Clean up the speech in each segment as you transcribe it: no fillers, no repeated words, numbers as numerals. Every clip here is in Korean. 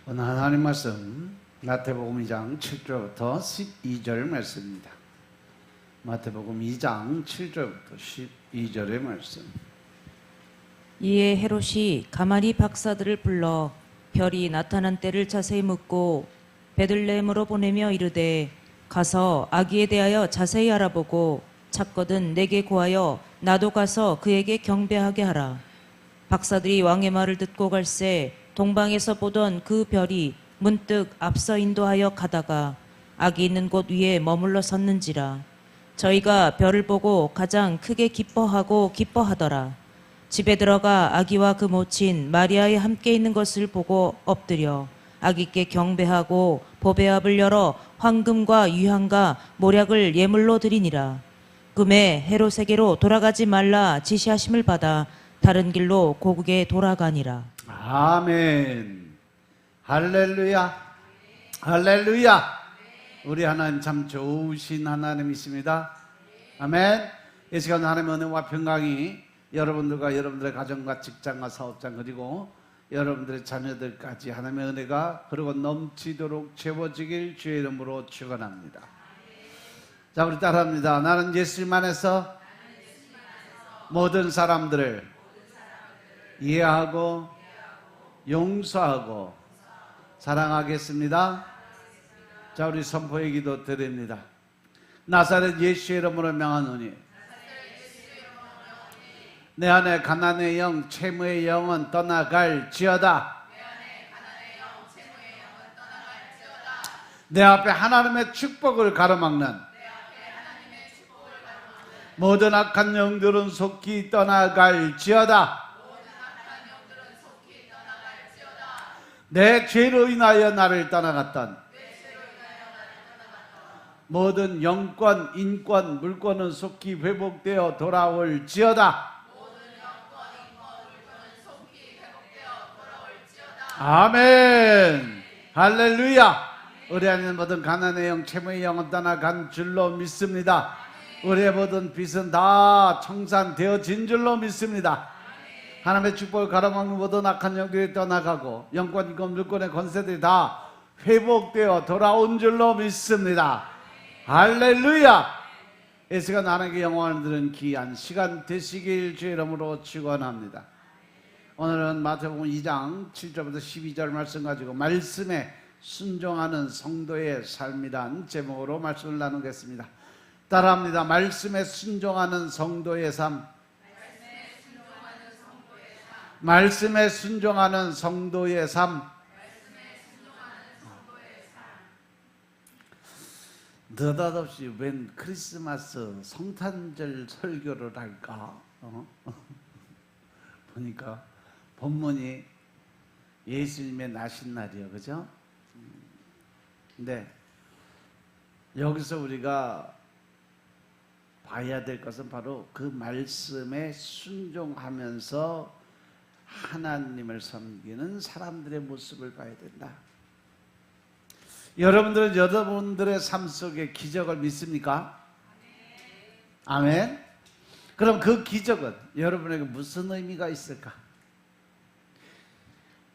오늘 하나님 말씀 마태복음 2장 7절부터 12절 말씀입니다. 마태복음 2장 7절부터 12절의 말씀. 이에 헤롯이 가마리 박사들을 불러 별이 나타난 때를 자세히 묻고 베들레헴으로 보내며 이르되 가서 아기에 대하여 자세히 알아보고 찾거든 내게 고하여 나도 가서 그에게 경배하게 하라. 박사들이 왕의 말을 듣고 갈새 동방에서 보던 그 별이 문득 앞서 인도하여 가다가 아기 있는 곳 위에 머물러 섰는지라. 저희가 별을 보고 가장 크게 기뻐하더라. 집에 들어가 아기와 그 모친 마리아에 함께 있는 것을 보고 엎드려 아기께 경배하고 보배압을 열어 황금과 유향과 모략을 예물로 드리니라. 금에 헤롯에게로 돌아가지 말라 지시하심을 받아 다른 길로 고국에 돌아가니라. 아멘. 할렐루야. 할렐루야. 우리 하나님 참 좋으신 하나님이십니다. 아멘. 이 시간 하나님의 은혜와 평강이 여러분들과 여러분들의 가정과 직장과 사업장 그리고 여러분들의 자녀들까지 하나님의 은혜가 그리고 넘치도록 채워지길 주의 이름으로 축원합니다. 자, 우리 따라합니다. 나는 예수님 안에서 모든 사람들을 이해하고 용서하고 사랑하겠습니다. 자, 우리 선포의 기도 드립니다. 나사렛 예수의 이름으로 명하노니 내 안에 가난의 영, 채무의 영은 떠나갈지어다. 내 앞에 하나님의 축복을 가로막는 모든 악한 영들은 속히 떠나갈지어다. 내 죄로 인하여 나를 떠나갔던 모든 영권, 인권, 물권은 속히 회복되어 돌아올지어다. 아멘. 할렐루야. 우리 안에 모든 가난의 영, 채무의 영은 떠나간 줄로 믿습니다. 우리의 모든 빚은 다 청산되어진 줄로 믿습니다. 하나님의 축복을 가로막는 모든 악한 영들이 떠나가고 영권, 인권, 물권의 권세들이 다 회복되어 돌아온 줄로 믿습니다. 할렐루야. 이 시간 하나님께 영광을 드리는 귀한 시간 되시길 주의 이름으로 축원합니다. 오늘은 마태복음 2장 7절부터 12절 말씀 가지고 말씀에 순종하는 성도의 삶이란 제목으로 말씀을 나누겠습니다. 따라합니다. 말씀에 순종하는 성도의 삶. 말씀에 순종하는 성도의 삶. 느닷없이 웬 크리스마스 성탄절 설교를 할까? 보니까 본문이 예수님의 나신 날이에요. 그죠? 근데 여기서 우리가 봐야 될 것은 바로 그 말씀에 순종하면서 하나님을 섬기는 사람들의 모습을 봐야 된다. 여러분들은 여러분들의 삶 속에 기적을 믿습니까? 아멘. 그럼 그 기적은 여러분에게 무슨 의미가 있을까?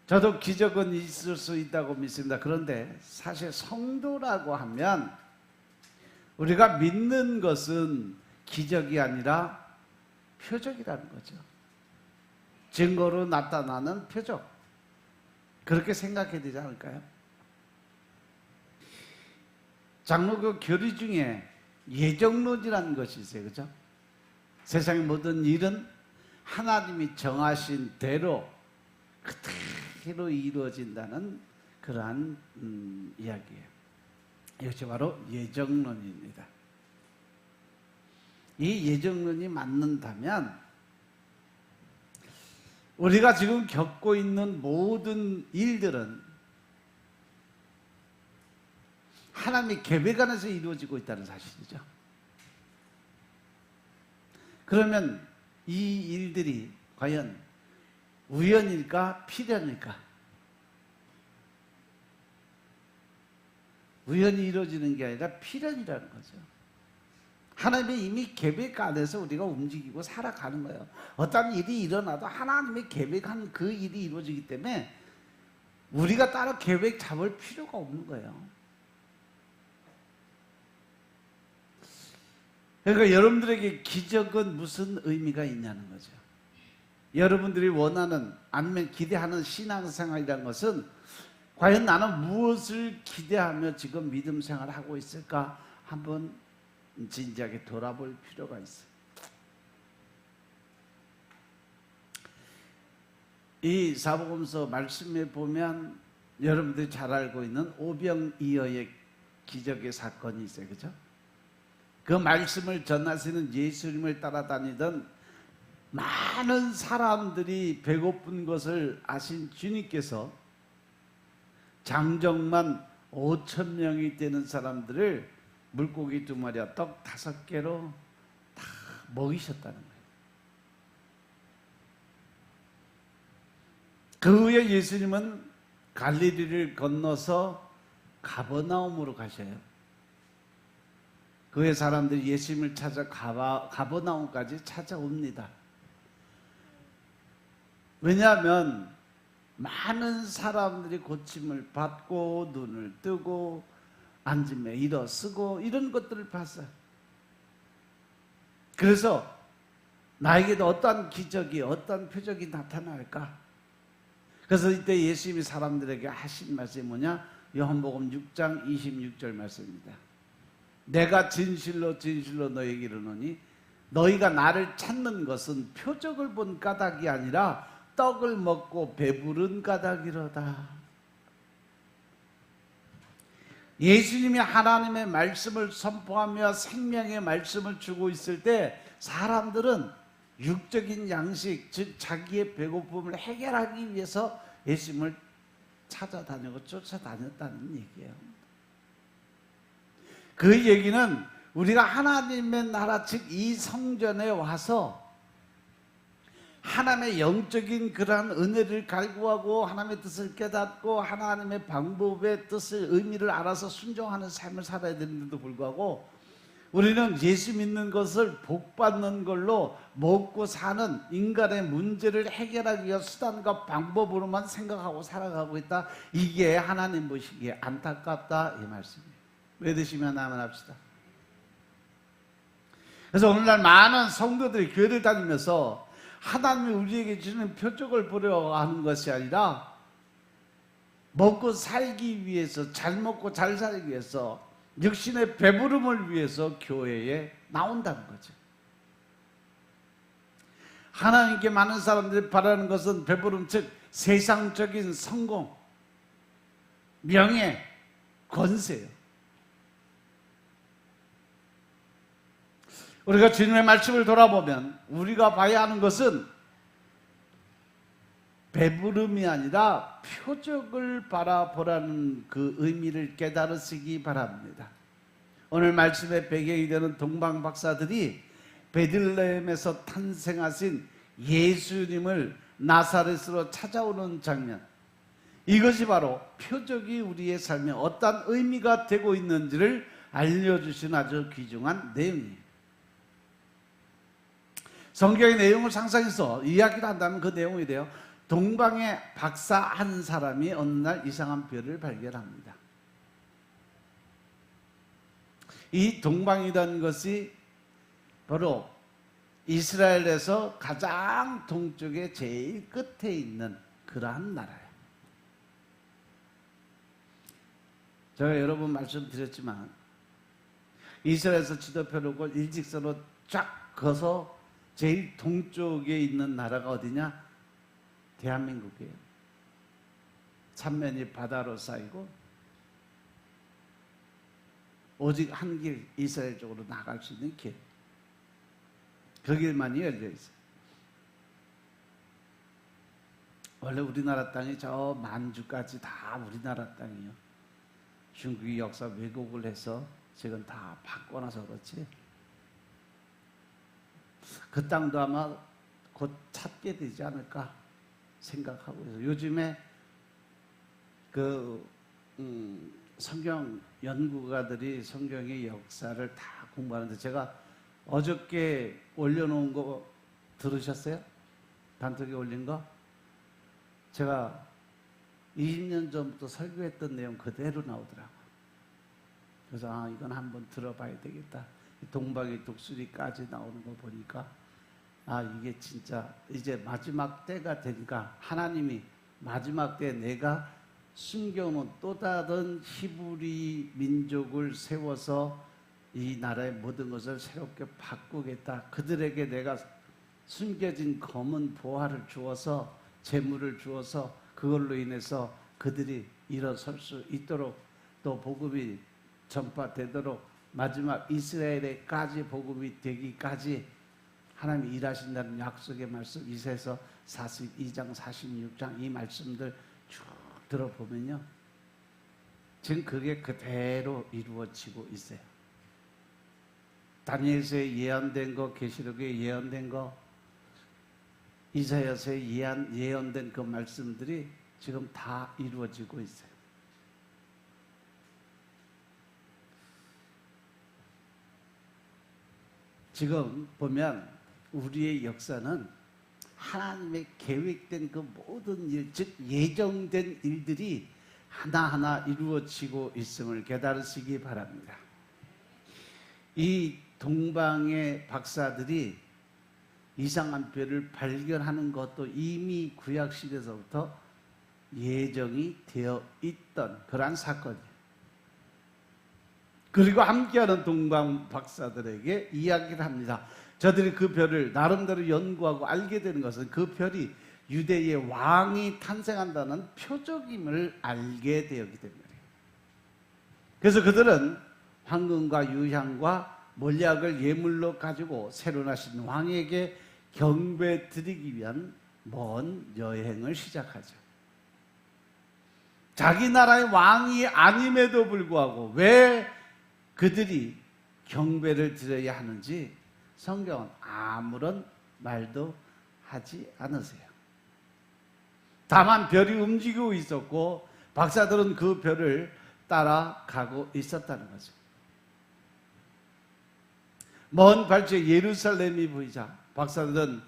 저도 기적은 있을 수 있다고 믿습니다. 그런데 사실 성도라고 하면 우리가 믿는 것은 기적이 아니라 표적이라는 거죠. 증거로 나타나는 표적. 그렇게 생각해야 되지 않을까요? 장로교 교리 중에 예정론이라는 것이 있어요. 그죠? 세상의 모든 일은 하나님이 정하신 대로 그대로 이루어진다는 그러한 이야기예요. 이것이 바로 예정론입니다. 이 예정론이 맞는다면 우리가 지금 겪고 있는 모든 일들은 하나님의 계획 안에서 이루어지고 있다는 사실이죠. 그러면 이 일들이 과연 우연일까 필연일까? 우연히 이루어지는 게 아니라 필연이라는 거죠. 하나님의 이미 계획 안에서 우리가 움직이고 살아가는 거예요. 어떤 일이 일어나도 하나님의 계획한 그 일이 이루어지기 때문에 우리가 따로 계획 잡을 필요가 없는 거예요. 그러니까 여러분들에게 기적은 무슨 의미가 있냐는 거죠. 여러분들이 원하는 아니면 기대하는 신앙생활이라는 것은 과연 나는 무엇을 기대하며 지금 믿음 생활을 하고 있을까 한번 진지하게 돌아볼 필요가 있어요. 이 사복음서 말씀에 보면 여러분들이 잘 알고 있는 오병이어의 기적의 사건이 있어요. 그죠? 그 말씀을 전하시는 예수님을 따라다니던 많은 사람들이 배고픈 것을 아신 주님께서 장정만 5,000명이 되는 사람들을 물고기 2마리와 떡 5개로 다 먹이셨다는 거예요. 그 후에 예수님은 갈릴리를 건너서 가버나움으로 가셔요. 그 후에 사람들이 예수님을 찾아 가버나움까지 찾아옵니다. 왜냐하면 많은 사람들이 고침을 받고 눈을 뜨고 앉으며 일어서고 이런 것들을 봤어요. 그래서 나에게도 어떠한 기적이 어떠한 표적이 나타날까? 그래서 이때 예수님이 사람들에게 하신 말씀이 뭐냐? 요한복음 6장 26절 말씀입니다. 내가 진실로 진실로 너희에게 이르노니 너희가 나를 찾는 것은 표적을 본 까닭이 아니라 떡을 먹고 배부른 까닭이로다. 예수님이 하나님의 말씀을 선포하며 생명의 말씀을 주고 있을 때 사람들은 육적인 양식, 즉 자기의 배고픔을 해결하기 위해서 예수님을 찾아다니고 쫓아다녔다는 얘기예요. 그 얘기는 우리가 하나님의 나라, 즉 이 성전에 와서 하나님의 영적인 그러한 은혜를 갈구하고 하나님의 뜻을 깨닫고 하나님의 방법의 뜻을 의미를 알아서 순종하는 삶을 살아야 되는데도 불구하고 우리는 예수 믿는 것을 복받는 걸로 먹고 사는 인간의 문제를 해결하기 위한 수단과 방법으로만 생각하고 살아가고 있다. 이게 하나님 보시기에 안타깝다 이 말씀이에요. 믿으시면 아멘 합시다. 그래서 오늘날 많은 성도들이 교회를 다니면서 하나님이 우리에게 주는 표적을 보려고 하는 것이 아니라 먹고 살기 위해서, 잘 먹고 잘 살기 위해서, 육신의 배부름을 위해서 교회에 나온다는 거죠. 하나님께 많은 사람들이 바라는 것은 배부름, 즉 세상적인 성공, 명예, 권세예요. 우리가 주님의 말씀을 돌아보면 우리가 봐야 하는 것은 배부름이 아니라 표적을 바라보라는 그 의미를 깨달으시기 바랍니다. 오늘 말씀의 배경이 되는 동방 박사들이 베들레헴에서 탄생하신 예수님을 나사렛으로 찾아오는 장면, 이것이 바로 표적이 우리의 삶에 어떤 의미가 되고 있는지를 알려주신 아주 귀중한 내용이에요. 성경의 내용을 상상해서 이야기를 한다면 그 내용이 돼요. 동방에 박사 한 사람이 어느 날 이상한 별을 발견합니다. 이 동방이라는 것이 바로 이스라엘에서 가장 동쪽에 제일 끝에 있는 그러한 나라예요. 제가 여러 번 말씀드렸지만 이스라엘에서 지도표를 일직선으로 쫙 그어서 제일 동쪽에 있는 나라가 어디냐? 대한민국이에요. 삼면이 바다로 쌓이고 오직 한 길, 이스라엘 쪽으로 나갈 수 있는 길, 그 길만이 열려 있어요. 원래 우리나라 땅이 저 만주까지 다 우리나라 땅이에요. 중국이 역사 왜곡을 해서 지금 다 바꿔놔서 그렇지, 그 땅도 아마 곧 찾게 되지 않을까 생각하고 있어요. 요즘에 성경 연구가들이 성경의 역사를 다 공부하는데, 제가 어저께 올려놓은 거 들으셨어요? 단톡에 올린 거? 제가 20년 전부터 설교했던 내용 그대로 나오더라고. 그래서 이건 한번 들어봐야 되겠다. 동방의 독수리까지 나오는 거 보니까 이게 진짜 이제 마지막 때가 되니까 하나님이 마지막 때에 내가 숨겨놓은 또 다른 히브리 민족을 세워서 이 나라의 모든 것을 새롭게 바꾸겠다. 그들에게 내가 숨겨진 검은 보화를 주어서 재물을 주어서 그걸로 인해서 그들이 일어설 수 있도록 또 복음이 전파되도록 마지막 이스라엘에까지 복음이 되기까지 하나님이 일하신다는 약속의 말씀 이사야서 42장 46장 이 말씀들 쭉 들어보면요 지금 그게 그대로 이루어지고 있어요. 다니엘서에 예언된 거, 계시록에 예언된 거, 이사야서에 예언된 그 말씀들이 지금 다 이루어지고 있어요. 지금 보면 우리의 역사는 하나님의 계획된 그 모든 일, 즉 예정된 일들이 하나하나 이루어지고 있음을 깨달으시기 바랍니다. 이 동방의 박사들이 이상한 별을 발견하는 것도 이미 구약시대에서부터 예정이 되어 있던 그러한 사건이에요. 그리고 함께하는 동방 박사들에게 이야기를 합니다. 저들이 그 별을 나름대로 연구하고 알게 되는 것은 그 별이 유대의 왕이 탄생한다는 표적임을 알게 되었기 때문이에요. 그래서 그들은 황금과 유향과 몰약을 예물로 가지고 새로 나신 왕에게 경배 드리기 위한 먼 여행을 시작하죠. 자기 나라의 왕이 아님에도 불구하고 왜 그들이 경배를 드려야 하는지 성경은 아무런 말도 하지 않으세요. 다만 별이 움직이고 있었고 박사들은 그 별을 따라가고 있었다는 거죠. 먼 발치에 예루살렘이 보이자 박사들은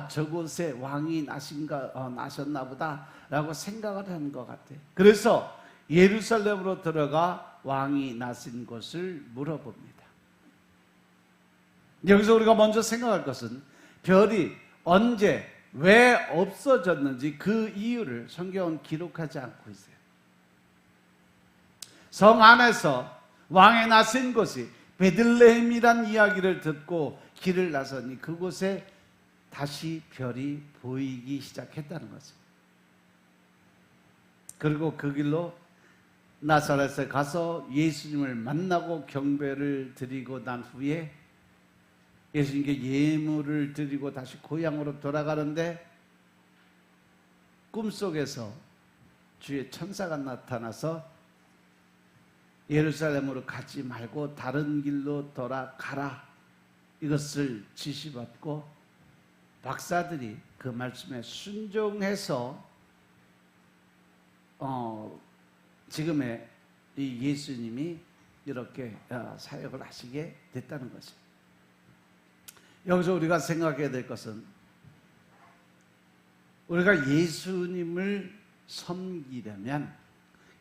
저곳에 왕이 나셨나 보다 라고 생각을 하는 것 같아요. 그래서 예루살렘으로 들어가 왕이 나신 곳을 물어봅니다. 여기서 우리가 먼저 생각할 것은 별이 언제 왜 없어졌는지 그 이유를 성경은 기록하지 않고 있어요. 성 안에서 왕이 나신 곳이 베들레헴이란 이야기를 듣고 길을 나서니 그곳에 다시 별이 보이기 시작했다는 거죠. 그리고 그 길로 나사렛에 가서 예수님을 만나고 경배를 드리고 난 후에 예수님께 예물을 드리고 다시 고향으로 돌아가는데 꿈속에서 주의 천사가 나타나서 예루살렘으로 가지 말고 다른 길로 돌아가라 이것을 지시받고 박사들이 그 말씀에 순종해서 지금의 이 예수님이 이렇게 사역을 하시게 됐다는 거죠. 여기서 우리가 생각해야 될 것은 우리가 예수님을 섬기려면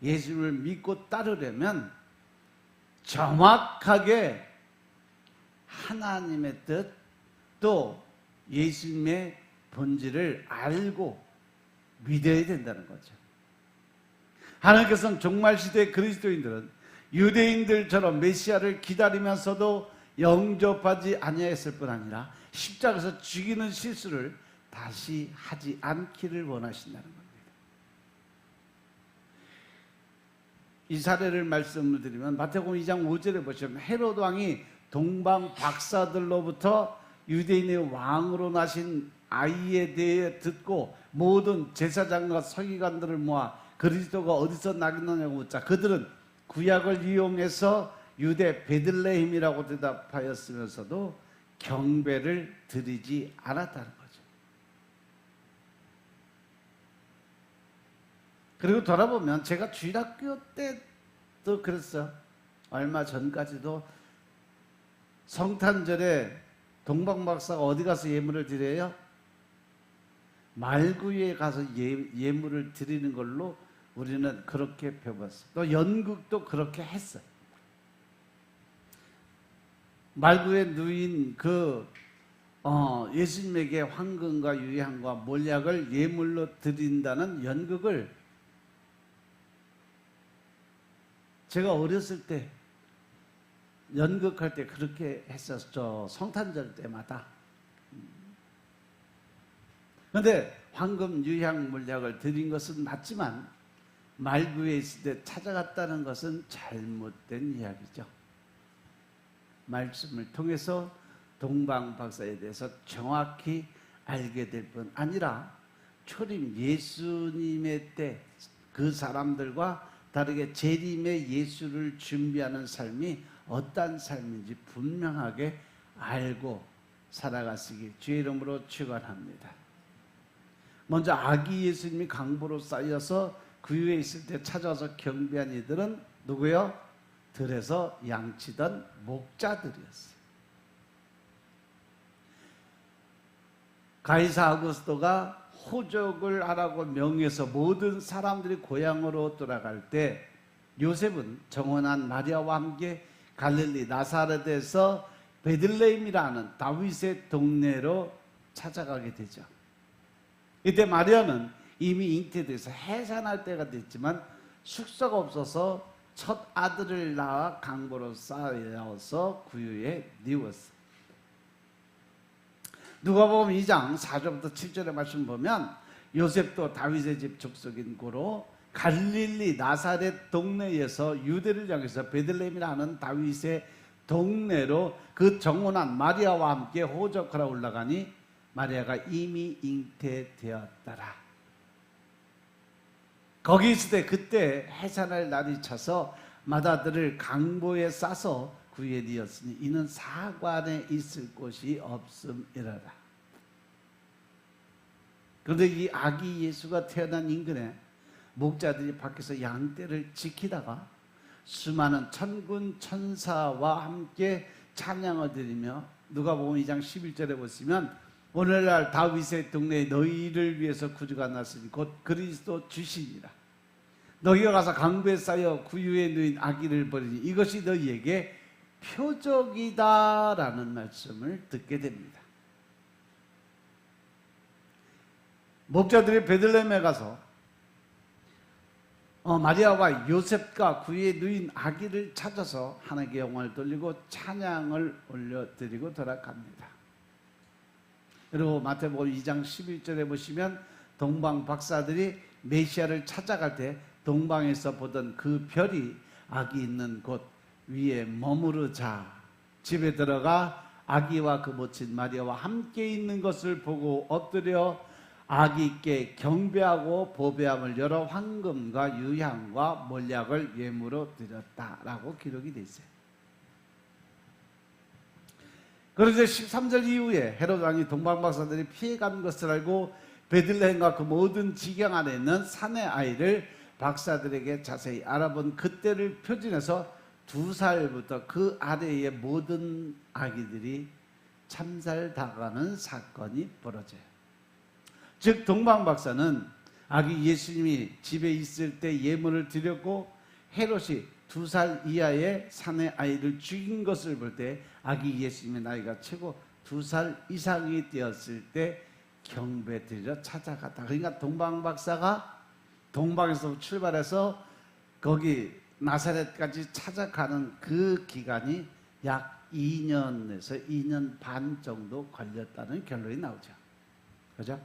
예수님을 믿고 따르려면 정확하게 하나님의 뜻 또 예수님의 본질을 알고 믿어야 된다는 거죠. 하나님께서는 종말시대의 그리스도인들은 유대인들처럼 메시아를 기다리면서도 영접하지 아니했을 뿐 아니라 십자가에서 죽이는 실수를 다시 하지 않기를 원하신다는 겁니다. 이 사례를 말씀을 드리면 마태복음 2장 5절에 보시면 헤롯 왕이 동방 박사들로부터 유대인의 왕으로 나신 아이에 대해 듣고 모든 제사장과 서기관들을 모아 그리스도가 어디서 나겠느냐고 묻자 그들은 구약을 이용해서 유대 베들레헴이라고 대답하였으면서도 경배를 드리지 않았다는 거죠. 그리고 돌아보면 제가 주일학교 때도 그랬어요. 얼마 전까지도 성탄절에 동방박사가 어디 가서 예물을 드려요? 말구에 가서 예물을 드리는 걸로 우리는 그렇게 배웠어요. 또 연극도 그렇게 했어요. 말구에 누인 예수님에게 황금과 유향과 몰약을 예물로 드린다는 연극을 제가 어렸을 때 연극할 때 그렇게 했었죠. 성탄절 때마다. 그런데 황금, 유향, 몰약을 드린 것은 맞지만 말구에 있을 때 찾아갔다는 것은 잘못된 이야기죠. 말씀을 통해서 동방박사에 대해서 정확히 알게 될 뿐 아니라 초림 예수님의 때 그 사람들과 다르게 재림의 예수를 준비하는 삶이 어떤 삶인지 분명하게 알고 살아가시기 주의 이름으로 축원합니다. 먼저 아기 예수님이 강보로 쌓여서 그 위에 있을 때 찾아와서 경배한 이들은 누구요? 들에서 양치던 목자들이었어요. 가이사 아구스토가 호적을 하라고 명해서 모든 사람들이 고향으로 돌아갈 때 요셉은 정혼한 마리아와 함께 갈릴리 나사렛에서 베들레헴이라는 다윗의 동네로 찾아가게 되죠. 이때 마리아는 이미 잉태돼서 해산할 때가 됐지만 숙소가 없어서 첫 아들을 낳아 강보로 쌓여서 구유에 뉘었어요. 누가복음 2장 4절부터 7절의 말씀 보면 요셉도 다윗의 집 족속인 고로 갈릴리 나사렛 동네에서 유대를 향해서 베들레헴이라는 다윗의 동네로 그 정혼한 마리아와 함께 호적하러 올라가니 마리아가 이미 잉태되었더라. 거기 있을 때 그때 해산할 날이 차서 맏아들을 강보에 싸서 구유에 뉘었으니 이는 사관에 있을 곳이 없음이라라. 그런데 이 아기 예수가 태어난 인근에 목자들이 밖에서 양떼를 지키다가 수많은 천군 천사와 함께 찬양을 드리며 누가복음 2장 11절에 보시면 오늘날 다윗의 동네에 너희를 위해서 구주가 났으니 곧 그리스도 주시니라. 너희가 가서 강부에 쌓여 구유에 누인 아기를 버리니 이것이 너희에게 표적이다라는 말씀을 듣게 됩니다. 목자들이 베들레헴에 가서 마리아와 요셉과 구유에 누인 아기를 찾아서 하나님께 영광을 돌리고 찬양을 올려드리고 돌아갑니다. 그리고 마태복음 2장 11절에 보시면 동방 박사들이 메시아를 찾아갈 때 동방에서 보던 그 별이 아기 있는 곳 위에 머무르자 집에 들어가 아기와 그 모친 마리아와 함께 있는 것을 보고 엎드려 아기께 경배하고 보배함을 열어 황금과 유향과 몰약을 예물로 드렸다라고 기록이 되어 있어요. 그런데 13절 이후에 헤롯 왕이 동방 박사들이 피해간 것을 알고 베들레헴과 그 모든 지경 안에 있는 산의 아이를 박사들에게 자세히 알아본 그때를 표진해서 2살부터 그 아래의 모든 아기들이 참살당하는 사건이 벌어져요. 즉 동방 박사는 아기 예수님이 집에 있을 때 예물을 드렸고 헤롯이 2살 이하의 산의 아이를 죽인 것을 볼 때 아기 예수님의 나이가 최고 2살 이상이 되었을 때 경배드리러 찾아갔다. 그러니까 동방 박사가 동방에서 출발해서 거기 나사렛까지 찾아가는 그 기간이 약 2년에서 2년 반 정도 걸렸다는 결론이 나오죠. 그죠?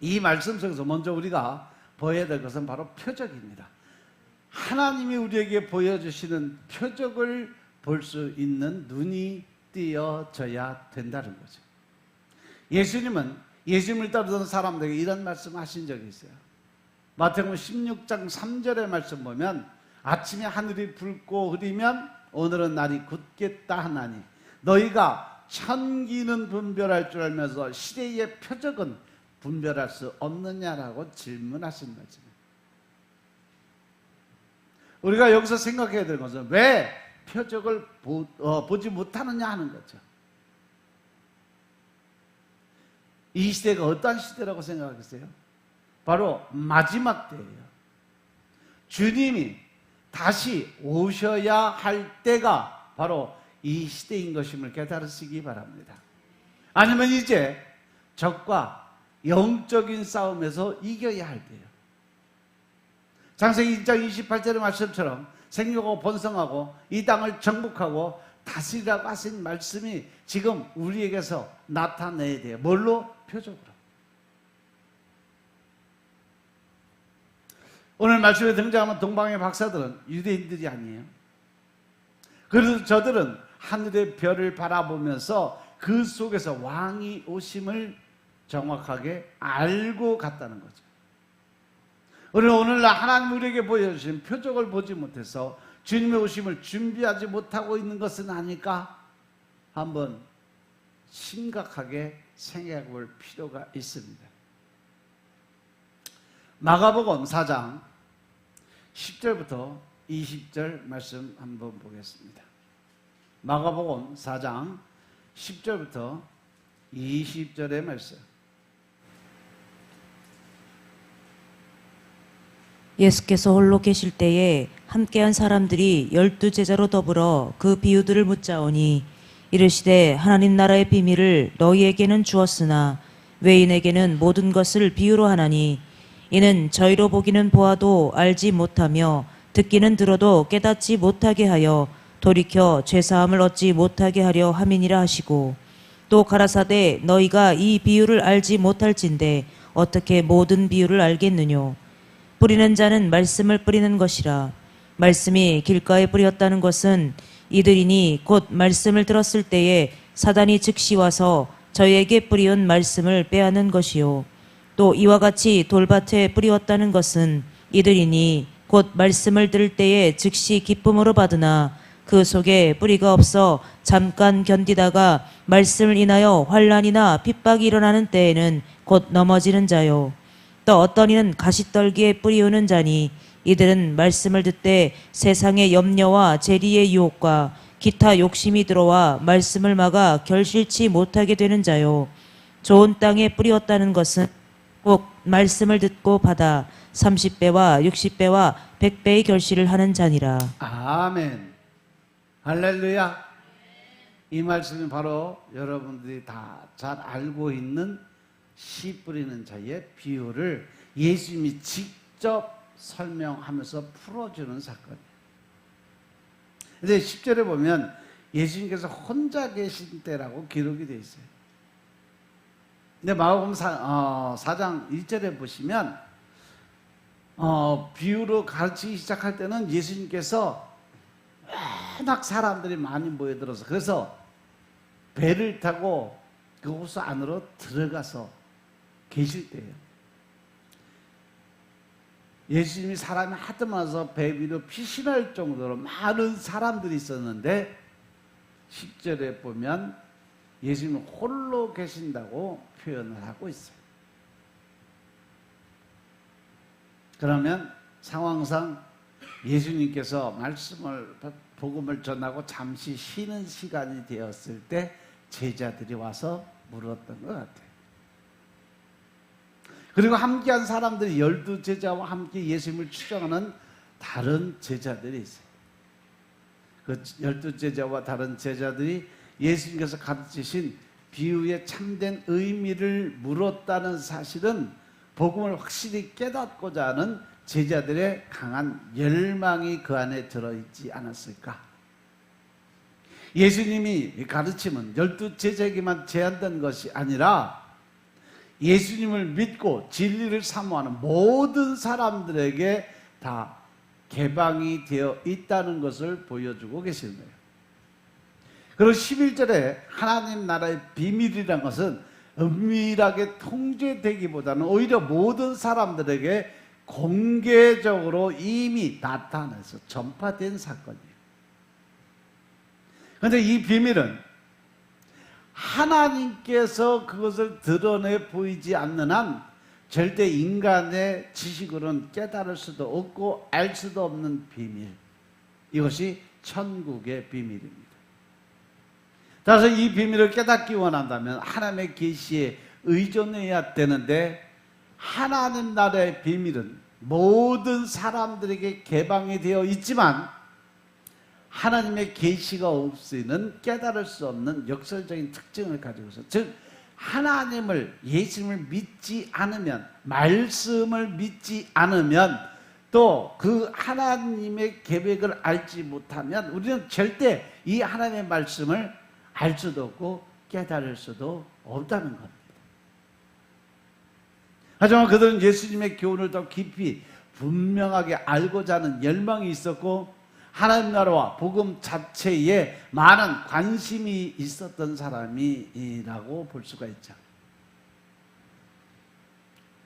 이 말씀 속에서 먼저 우리가 보여야 될 것은 바로 표적입니다. 하나님이 우리에게 보여주시는 표적을 볼 수 있는 눈이 띄어져야 된다는 거죠. 예수님은 예수님을 따르던 사람들에게 이런 말씀 하신 적이 있어요. 마태복음 16장 3절의 말씀 보면 아침에 하늘이 붉고 흐리면 오늘은 날이 굳겠다 하나니 너희가 천기는 분별할 줄 알면서 시대의 표적은 분별할 수 없느냐라고 질문하신 거죠. 우리가 여기서 생각해야 될 것은 왜 표적을 보지 못하느냐 하는 거죠. 이 시대가 어떠한 시대라고 생각하겠어요? 바로 마지막 때예요. 주님이 다시 오셔야 할 때가 바로 이 시대인 것임을 깨달으시기 바랍니다. 아니면 이제 적과 영적인 싸움에서 이겨야 할 때예요. 창세기 1장 28절의 말씀처럼 생육하고 번성하고 이 땅을 정복하고 다스리라고 하신 말씀이 지금 우리에게서 나타내야 돼요. 뭘로? 표적으로. 오늘 말씀에 등장하는 동방의 박사들은 유대인들이 아니에요. 그래서 저들은 하늘의 별을 바라보면서 그 속에서 왕이 오심을 정확하게 알고 갔다는 거죠. 오늘날 하나님 우리에게 보여주신 표적을 보지 못해서 주님의 오심을 준비하지 못하고 있는 것은 아닐까? 한번 심각하게 생각해 볼 필요가 있습니다. 마가복음 4장 10절부터 20절 말씀 한번 보겠습니다. 마가복음 4장 10절부터 20절의 말씀. 예수께서 홀로 계실 때에 함께한 사람들이 12제자로 더불어 그 비유들을 묻자오니 이르시되 하나님 나라의 비밀을 너희에게는 주었으나 외인에게는 모든 것을 비유로 하나니 이는 저희로 보기는 보아도 알지 못하며 듣기는 들어도 깨닫지 못하게 하여 돌이켜 죄사함을 얻지 못하게 하려 함이니라 하시고 또 가라사대 너희가 이 비유를 알지 못할진대 어떻게 모든 비유를 알겠느뇨. 뿌리는 자는 말씀을 뿌리는 것이라. 말씀이 길가에 뿌렸다는 것은 이들이니 곧 말씀을 들었을 때에 사단이 즉시 와서 저희에게 뿌리온 말씀을 빼앗는 것이요. 또 이와 같이 돌밭에 뿌리었다는 것은 이들이니 곧 말씀을 들을 때에 즉시 기쁨으로 받으나 그 속에 뿌리가 없어 잠깐 견디다가 말씀을 인하여 환난이나 핍박이 일어나는 때에는 곧 넘어지는 자요. 또 어떤 이는 가시떨기에 뿌리우는 자니 이들은 말씀을 듣되 세상의 염려와 재리의 유혹과 기타 욕심이 들어와 말씀을 막아 결실치 못하게 되는 자요. 좋은 땅에 뿌리었다는 것은 꼭 말씀을 듣고 받아 30배와 60배와 100배의 결실을 하는 자니라. 아멘. 할렐루야. 이 말씀이 바로 여러분들이 다 잘 알고 있는 씨 뿌리는 자의 비유를 예수님이 직접 설명하면서 풀어주는 사건이에요. 근데 10절에 보면 예수님께서 혼자 계신 때라고 기록이 되어 있어요. 근데 마가복음 4장 1절에 보시면 비유로 가르치기 시작할 때는 예수님께서 워낙 사람들이 많이 모여들어서 그래서 배를 타고 그 호수 안으로 들어가서 계실 때예요. 예수님이 사람이 하도 많아서 배 위로 피신할 정도로 많은 사람들이 있었는데 10절에 보면 예수님은 홀로 계신다고 표현을 하고 있어요. 그러면 상황상 예수님께서 복음을 전하고 잠시 쉬는 시간이 되었을 때 제자들이 와서 물었던 것 같아요. 그리고 함께한 사람들이 12제자와 함께 예수님을 추종하는 다른 제자들이 있어요. 그 12제자와 다른 제자들이 예수님께서 가르치신 비유의 참된 의미를 물었다는 사실은 복음을 확실히 깨닫고자 하는 제자들의 강한 열망이 그 안에 들어있지 않았을까? 예수님이 가르침은 12제자에게만 제한된 것이 아니라 예수님을 믿고 진리를 사모하는 모든 사람들에게 다 개방이 되어 있다는 것을 보여주고 계시는 거예요. 그리고 11절에 하나님 나라의 비밀이라는 것은 은밀하게 통제되기보다는 오히려 모든 사람들에게 공개적으로 이미 나타나서 전파된 사건이에요. 그런데 이 비밀은 하나님께서 그것을 드러내 보이지 않는 한 절대 인간의 지식으로는 깨달을 수도 없고 알 수도 없는 비밀. 이것이 천국의 비밀입니다. 따라서 이 비밀을 깨닫기 원한다면 하나님의 계시에 의존해야 되는데 하나님 나라의 비밀은 모든 사람들에게 개방이 되어 있지만 하나님의 계시가 없이는 깨달을 수 없는 역설적인 특징을 가지고 있어. 즉 하나님을, 예수님을 믿지 않으면, 말씀을 믿지 않으면, 또 그 하나님의 계획을 알지 못하면 우리는 절대 이 하나님의 말씀을 알 수도 없고 깨달을 수도 없다는 겁니다. 하지만 그들은 예수님의 교훈을 더 깊이 분명하게 알고자 하는 열망이 있었고 하나님 나라와 복음 자체에 많은 관심이 있었던 사람이라고 볼 수가 있죠.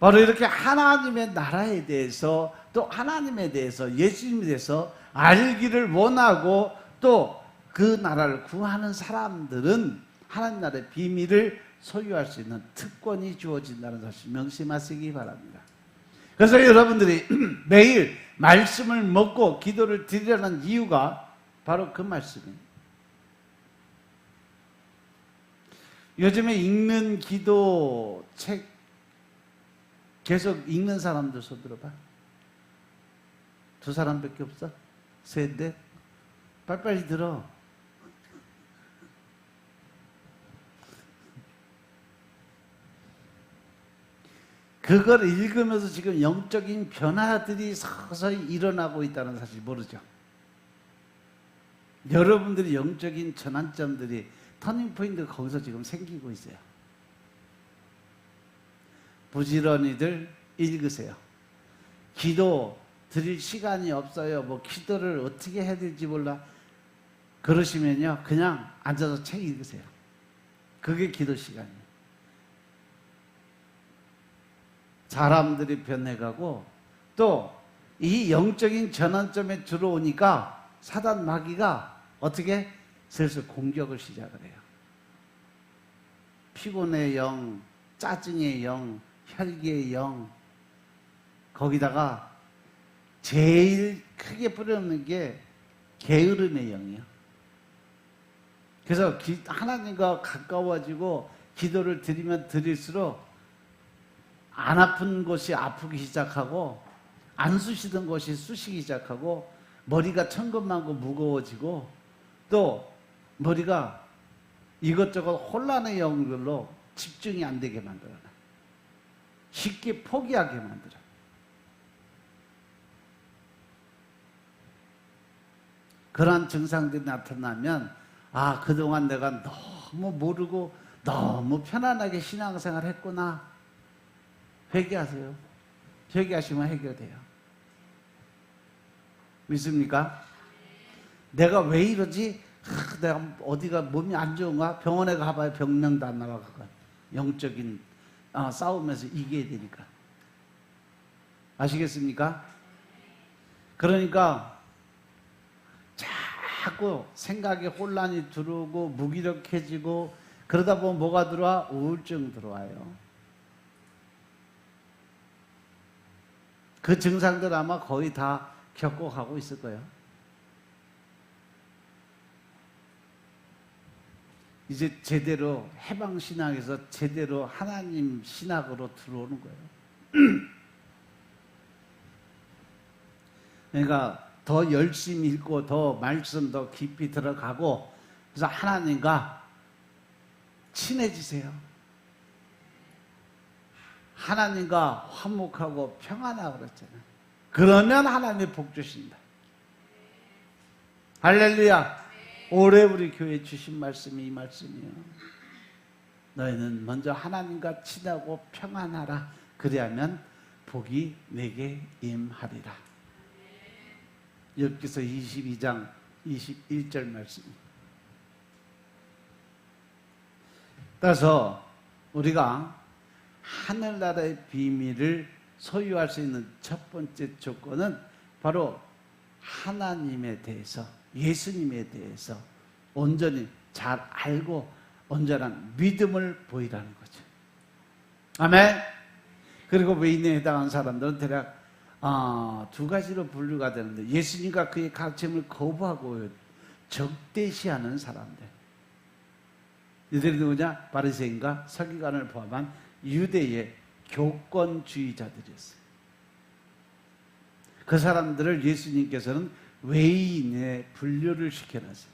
바로 이렇게 하나님의 나라에 대해서, 또 하나님에 대해서, 예수님에 대해서 알기를 원하고 또 그 나라를 구하는 사람들은 하나님 나라의 비밀을 소유할 수 있는 특권이 주어진다는 사실 명심하시기 바랍니다. 그래서 여러분들이 매일 말씀을 먹고 기도를 드리려는 이유가 바로 그 말씀이에요. 요즘에 읽는 기도 책 계속 읽는 사람들 손 들어봐. 두 사람밖에 없어? 셋, 넷? 빨리빨리 들어. 그걸 읽으면서 지금 영적인 변화들이 서서히 일어나고 있다는 사실 모르죠. 여러분들이 영적인 전환점들이, 터닝포인트가 거기서 지금 생기고 있어요. 부지런히들 읽으세요. 기도 드릴 시간이 없어요. 뭐 기도를 어떻게 해야 될지 몰라. 그러시면요, 그냥 앉아서 책 읽으세요. 그게 기도 시간이에요. 사람들이 변해가고 또 이 영적인 전환점에 들어오니까 사단 마귀가 어떻게 슬슬 공격을 시작을 해요. 피곤의 영, 짜증의 영, 혈기의 영, 거기다가 제일 크게 뿌려놓는 게 게으름의 영이에요. 그래서 하나님과 가까워지고 기도를 드리면 드릴수록 안 아픈 곳이 아프기 시작하고 안 쑤시던 곳이 쑤시기 시작하고 머리가 천근만고 무거워지고 또 머리가 이것저것 혼란의 영들로 집중이 안 되게 만들어요. 쉽게 포기하게 만들어요. 그러한 증상들이 나타나면 아, 그동안 내가 너무 모르고 너무 편안하게 신앙생활 했구나. 회개하세요. 회개하시면 해결돼요. 믿습니까? 내가 왜 이러지? 내가 어디가 몸이 안 좋은가? 병원에 가봐야 병명도 안 나가거든. 영적인 싸우면서 이겨야 되니까. 아시겠습니까? 그러니까 자꾸 생각에 혼란이 들어오고 무기력해지고 그러다 보면 뭐가 들어와? 우울증 들어와요. 그 증상들 아마 거의 다 겪어가고 있을 거예요. 이제 제대로 해방신학에서 제대로 하나님 신학으로 들어오는 거예요. 그러니까 더 열심히 읽고 더 말씀 더 깊이 들어가고 그래서 하나님과 친해지세요. 하나님과 화목하고 평안하고 그랬잖아요. 그러면 하나님이 복 주신다. 할렐루야. 올해 우리 교회에 주신 말씀이 이 말씀이에요. 너희는 먼저 하나님과 친하고 평안하라. 그리하면 복이 내게 임하리라. 욥기서 22장 21절 말씀입니다. 따라서 우리가 하늘나라의 비밀을 소유할 수 있는 첫 번째 조건은 바로 하나님에 대해서, 예수님에 대해서 온전히 잘 알고 온전한 믿음을 보이라는 거죠. 아멘. 그리고 외인에 해당하는 사람들은 대략 두 가지로 분류가 되는데, 예수님과 그의 가르침을 거부하고 적대시하는 사람들. 이들이 누구냐? 바리새인과 서기관을 포함한 유대의 교권주의자들이었어요. 그 사람들을 예수님께서는 외인에 분류를 시켜놨어요.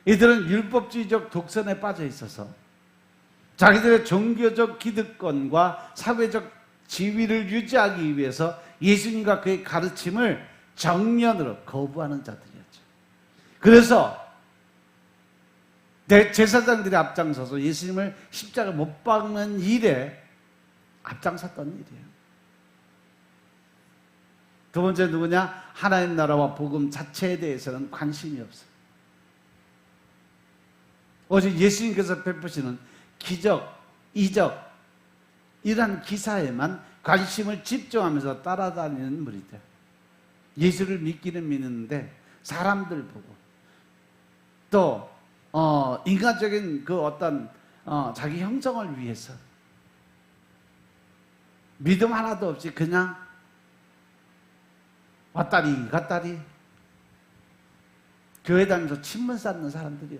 이들은 율법주의적 독선에 빠져 있어서 자기들의 종교적 기득권과 사회적 지위를 유지하기 위해서 예수님과 그의 가르침을 정면으로 거부하는 자들이었죠. 그래서 제사장들이 앞장서서 예수님을 십자가 못 박는 일에 앞장섰던 일이에요. 두 번째 누구냐? 하나님 나라와 복음 자체에 대해서는 관심이 없어요. 오직 예수님께서 베푸시는 기적, 이적 이러한 기사에만 관심을 집중하면서 따라다니는 무리들. 예수를 믿기는 믿는데 사람들 보고 또 인간적인 그 어떤 자기 형성을 위해서 믿음 하나도 없이 그냥 왔다리 갔다리 교회 다니면서 친문 쌓는 사람들이요.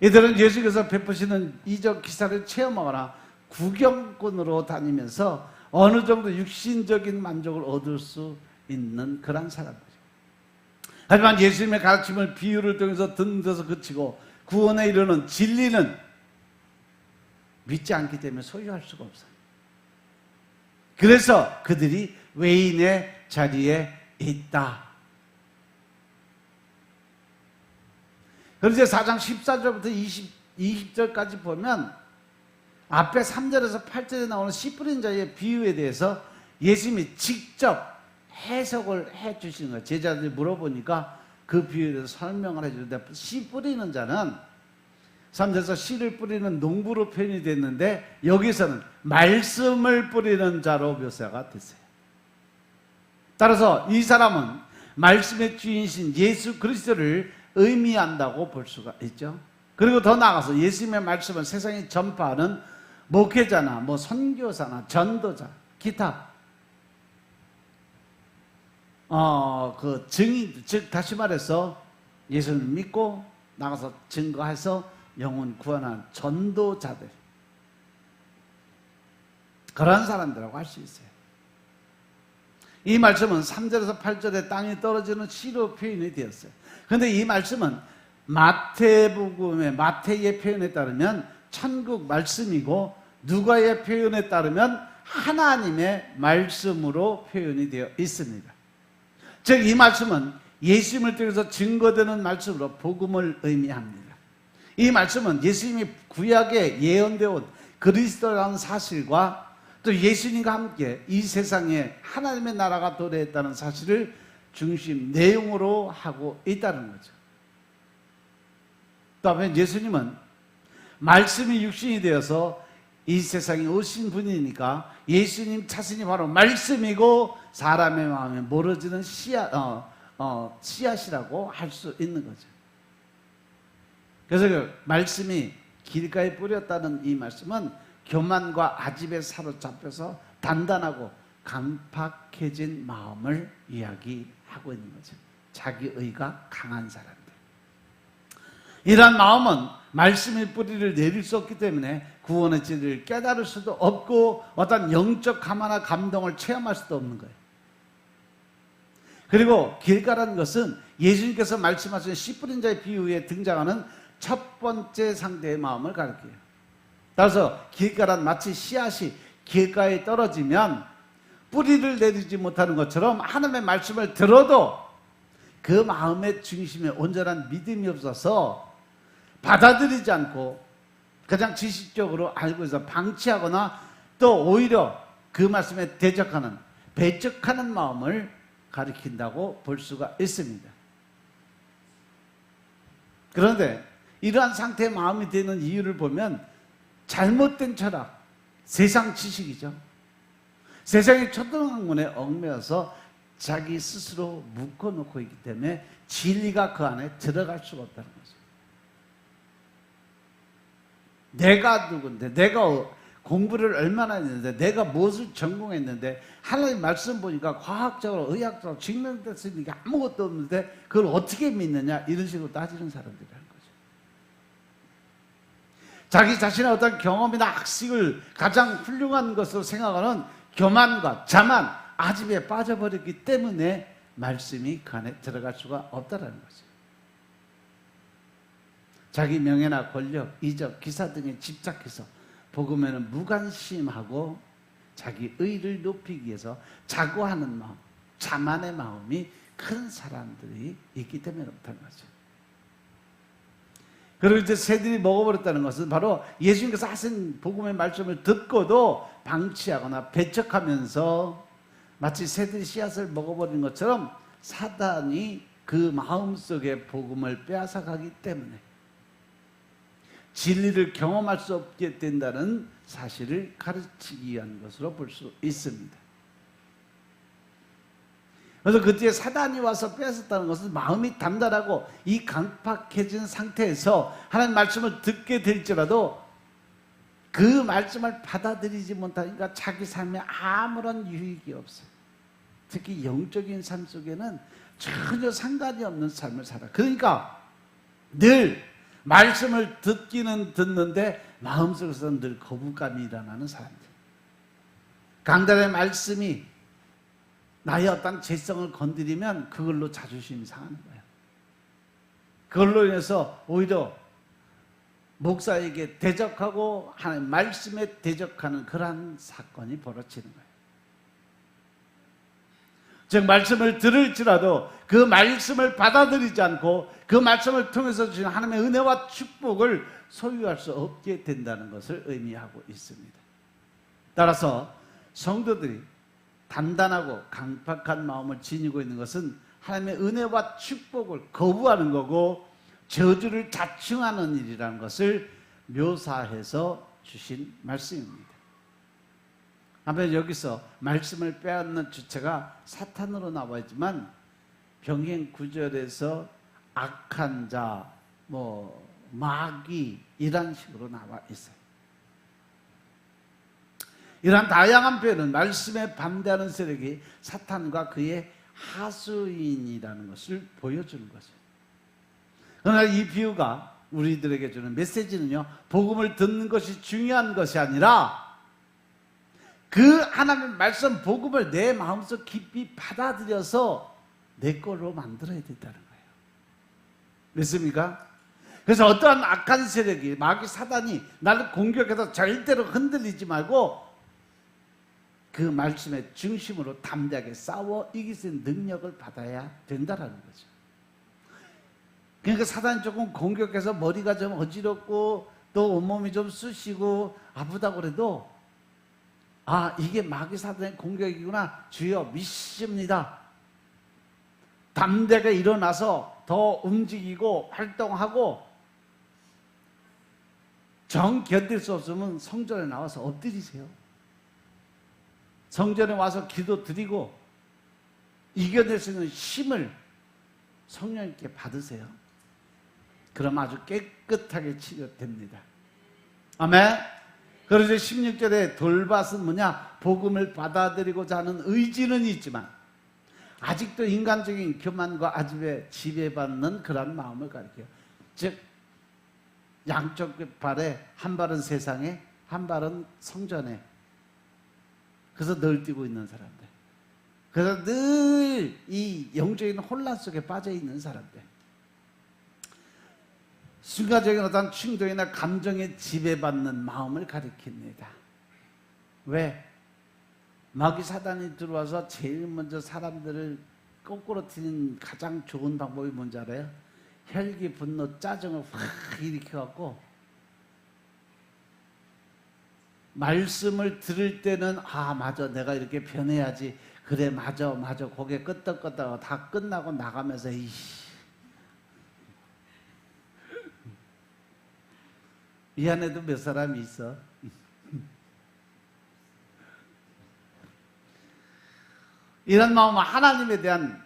이들은 예수께서 베푸시는 이적 기사를 체험하거나 구경꾼으로 다니면서 어느 정도 육신적인 만족을 얻을 수 있는 그런 사람들이요. 하지만 예수님의 가르침을 비유를 통해서 등져서 그치고 구원에 이르는 진리는 믿지 않기 때문에 소유할 수가 없어요. 그래서 그들이 외인의 자리에 있다. 그런데 4장 14절부터 20절까지 보면 앞에 3절에서 8절에 나오는 씨 뿌린 자의 비유에 대해서 예수님이 직접 해석을 해 주시는 거예요. 제자들이 물어보니까 그 비유에 대해서 설명을 해 주는데 씨 뿌리는 자는 3절에서 씨를 뿌리는 농부로 표현이 됐는데 여기서는 말씀을 뿌리는 자로 묘사가 됐어요. 따라서 이 사람은 말씀의 주인이신 예수 그리스도를 의미한다고 볼 수가 있죠. 그리고 더 나아가서 예수님의 말씀을 세상에 전파하는 목회자나 선교사나 전도자, 기타 그 증인, 즉 다시 말해서 예수를 믿고 나가서 증거해서 영혼 구원한 전도자들, 그런 사람들이라고 할 수 있어요. 이 말씀은 3절에서 8절에 땅에 떨어지는 씨로 표현이 되었어요. 그런데 이 말씀은 마태복음의 마태의 표현에 따르면 천국 말씀이고 누가의 표현에 따르면 하나님의 말씀으로 표현이 되어 있습니다. 즉 이 말씀은 예수님을 통해서 증거되는 말씀으로 복음을 의미합니다. 이 말씀은 예수님이 구약에 예언되어 온 그리스도라는 사실과 또 예수님과 함께 이 세상에 하나님의 나라가 도래했다는 사실을 중심 내용으로 하고 있다는 거죠. 그다음에 예수님은 말씀이 육신이 되어서 이 세상에 오신 분이니까 예수님 자신이 바로 말씀이고 사람의 마음에 멀어지는 씨앗이라고 할 수 있는 거죠. 그래서 그 말씀이 길가에 뿌렸다는 이 말씀은 교만과 아집에 사로잡혀서 단단하고 강팍해진 마음을 이야기하고 있는 거죠. 자기의가 강한 사람들. 이러한 마음은 말씀의 뿌리를 내릴 수 없기 때문에 구원의 진리를 깨달을 수도 없고 어떤 영적 감화나 감동을 체험할 수도 없는 거예요. 그리고 길가라는 것은 예수님께서 말씀하신 씨 뿌린 자의 비유에 등장하는 첫 번째 상대의 마음을 가리켜요. 따라서 길가란 마치 씨앗이 길가에 떨어지면 뿌리를 내리지 못하는 것처럼 하나님의 말씀을 들어도 그 마음의 중심에 온전한 믿음이 없어서 받아들이지 않고 그냥 지식적으로 알고 있어 방치하거나 또 오히려 그 말씀에 대적하는 배척하는 마음을 가리킨다고 볼 수가 있습니다. 그런데 이러한 상태의 마음이 되는 이유를 보면 잘못된 철학, 세상 지식이죠. 세상의 초등학문에 얽매여서 자기 스스로 묶어놓고 있기 때문에 진리가 그 안에 들어갈 수가 없다는 거죠. 내가 누군데, 내가 공부를 얼마나 했는데, 내가 무엇을 전공했는데, 하나님 말씀 보니까 과학적으로, 의학적으로 증명됐으니까 아무것도 없는데 그걸 어떻게 믿느냐, 이런 식으로 따지는 사람들이라는 거죠. 자기 자신의 어떤 경험이나 학식을 가장 훌륭한 것으로 생각하는 교만과 자만, 아집에 빠져버렸기 때문에 말씀이 그 안에 들어갈 수가 없다는 거죠. 자기 명예나 권력, 이적, 기사 등에 집착해서 복음에는 무관심하고 자기 의를 높이기 위해서 자고하는 마음, 자만의 마음이 큰 사람들이 있기 때문에 그렇다는 거죠. 그리고 이제 새들이 먹어버렸다는 것은 바로 예수님께서 하신 복음의 말씀을 듣고도 방치하거나 배척하면서 마치 새들이 씨앗을 먹어버린 것처럼 사단이 그 마음속에 복음을 빼앗아가기 때문에 진리를 경험할 수 없게 된다는 사실을 가르치기 위한 것으로 볼 수 있습니다. 그래서 그때 사단이 와서 뺏었다는 것은 마음이 단단하고 이 강팍해진 상태에서 하나님 말씀을 듣게 될지라도 그 말씀을 받아들이지 못하니까 자기 삶에 아무런 유익이 없어요. 특히 영적인 삶 속에는 전혀 상관이 없는 삶을 살아. 그러니까 늘 말씀을 듣기는 듣는데 마음속에서는 늘 거부감이 일어나는 사람들. 강단의 말씀이 나의 어떤 죄성을 건드리면 그걸로 자존심이 상하는 거예요. 그걸로 인해서 오히려 목사에게 대적하고 하나님 말씀에 대적하는 그러한 사건이 벌어지는 거예요. 즉 말씀을 들을지라도 그 말씀을 받아들이지 않고 그 말씀을 통해서 주신 하나님의 은혜와 축복을 소유할 수 없게 된다는 것을 의미하고 있습니다. 따라서 성도들이 단단하고 강팍한 마음을 지니고 있는 것은 하나님의 은혜와 축복을 거부하는 거고 저주를 자충하는 일이라는 것을 묘사해서 주신 말씀입니다. 한편 여기서 말씀을 빼앗는 주체가 사탄으로 나와 있지만 병행 구절에서 악한 자, 마귀 이런 식으로 나와 있어요. 이러한 다양한 표현은 말씀에 반대하는 세력이 사탄과 그의 하수인이라는 것을 보여주는 거죠. 그러나 이 비유가 우리들에게 주는 메시지는요, 복음을 듣는 것이 중요한 것이 아니라 그 하나님의 말씀 복음을 내 마음속 깊이 받아들여서 내 걸로 만들어야 된다는 거예요. 믿습니까? 그래서 어떠한 악한 세력이 마귀 사단이 나를 공격해서 절대로 흔들리지 말고 그 말씀의 중심으로 담대하게 싸워 이길 수 있는 능력을 받아야 된다는 거죠. 그러니까 사단이 조금 공격해서 머리가 좀 어지럽고 또 온몸이 좀 쑤시고 아프다고 그래도 이게 마귀 사단의 공격이구나, 주여 믿습니다. 담대하게 일어나서 더 움직이고 활동하고 정 견딜 수 없으면 성전에 나와서 엎드리세요. 성전에 와서 기도 드리고 이겨낼 수 있는 힘을 성령님께 받으세요. 그럼 아주 깨끗하게 치료됩니다. 아멘. 그래서 16절에 돌밭은 뭐냐? 복음을 받아들이고자 하는 의지는 있지만 아직도 인간적인 교만과 아집에 지배받는 그런 마음을 가리켜요. 즉 양쪽 발에 한 발은 세상에, 한 발은 성전에. 그래서 늘 뛰고 있는 사람들. 그래서 늘 이 영적인 혼란 속에 빠져 있는 사람들. 순간적인 어떤 충동이나 감정에 지배받는 마음을 가리킵니다. 왜? 마귀 사단이 들어와서 제일 먼저 사람들을 거꾸로 튀는 가장 좋은 방법이 뭔지 알아요? 혈기, 분노, 짜증을 확 일으켜갖고 말씀을 들을 때는 맞아, 내가 이렇게 변해야지, 그래 맞아 고개 끄덕끄덕 다 끝나고 나가면서 이 안에도 몇 사람이 있어. 이런 마음은 하나님에 대한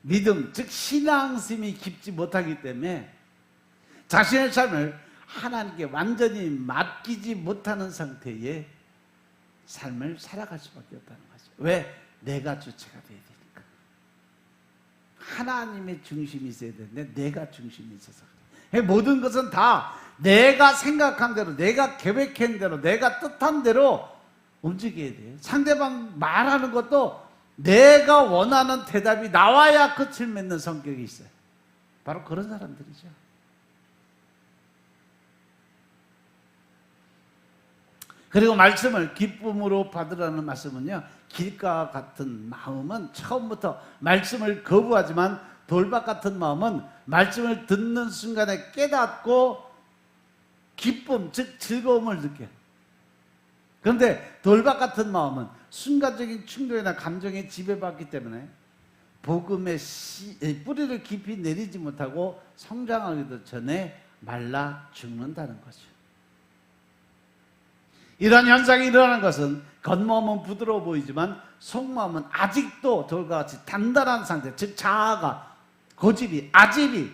믿음, 즉 신앙심이 깊지 못하기 때문에 자신의 삶을 하나님께 완전히 맡기지 못하는 상태의 삶을 살아갈 수밖에 없다는 거죠. 왜? 내가 주체가 돼야 되니까. 하나님의 중심이 있어야 되는데 내가 중심이 있어서 그래. 모든 것은 다 내가 생각한 대로, 내가 계획한 대로, 내가 뜻한 대로 움직여야 돼요. 상대방 말하는 것도 내가 원하는 대답이 나와야 끝을 맺는 성격이 있어요. 바로 그런 사람들이죠. 그리고 말씀을 기쁨으로 받으라는 말씀은요, 길가 같은 마음은 처음부터 말씀을 거부하지만 돌박 같은 마음은 말씀을 듣는 순간에 깨닫고 기쁨, 즉 즐거움을 느껴요. 그런데 돌박 같은 마음은 순간적인 충동이나 감정에 지배받기 때문에 복음의 뿌리를 깊이 내리지 못하고 성장하기도 전에 말라 죽는다는 거죠. 이런 현상이 일어나는 것은 겉모험은 부드러워 보이지만 속마음은 아직도 돌과 같이 단단한 상태, 즉 자아가, 고집이, 아집이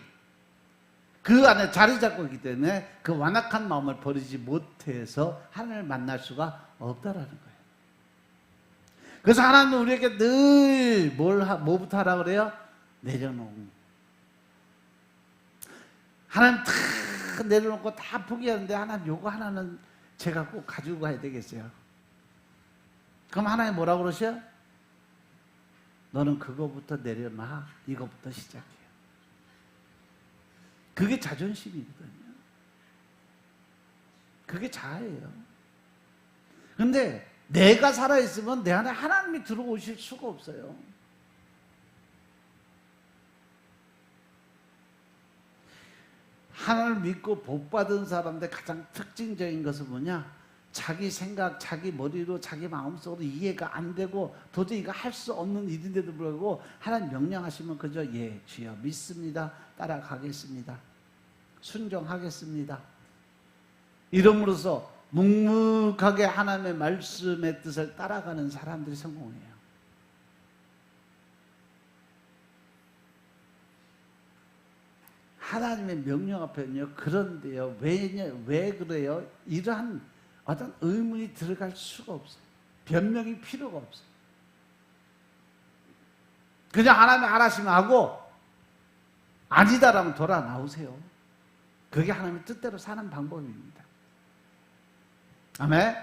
그 안에 자리 잡고 있기 때문에 그 완악한 마음을 버리지 못해서 하나님을 만날 수가 없다라는 거예요. 그래서 하나님은 우리에게 늘 뭐부터 하라고 그래요? 내려놓고. 하나님 다 내려놓고 다 포기하는데 하나님 요거 하나는 제가 꼭 가지고 가야 되겠어요. 그럼 하나님 뭐라고 그러셔? 너는 그거부터 내려놔. 이거부터 시작해요. 그게 자존심이거든요. 그게 자아예요. 근데 내가 살아있으면 내 안에 하나님이 들어오실 수가 없어요. 하나님을 믿고 복받은 사람들 가장 특징적인 것은 뭐냐? 자기 생각, 자기 머리로, 자기 마음속으로 이해가 안 되고 도저히 이거 할 수 없는 일인데도 불구하고 하나님 명령하시면 그저 예, 주여 믿습니다. 따라가겠습니다. 순종하겠습니다. 이름으로써 묵묵하게 하나님의 말씀의 뜻을 따라가는 사람들이 성공해요. 하나님의 명령 앞에는요, 그런데요, 왜 그래요? 이러한 어떤 의문이 들어갈 수가 없어요. 변명이 필요가 없어요. 그냥 하나님이 알아시면 하고, 아니다라면 돌아 나오세요. 그게 하나님의 뜻대로 사는 방법입니다. 아멘?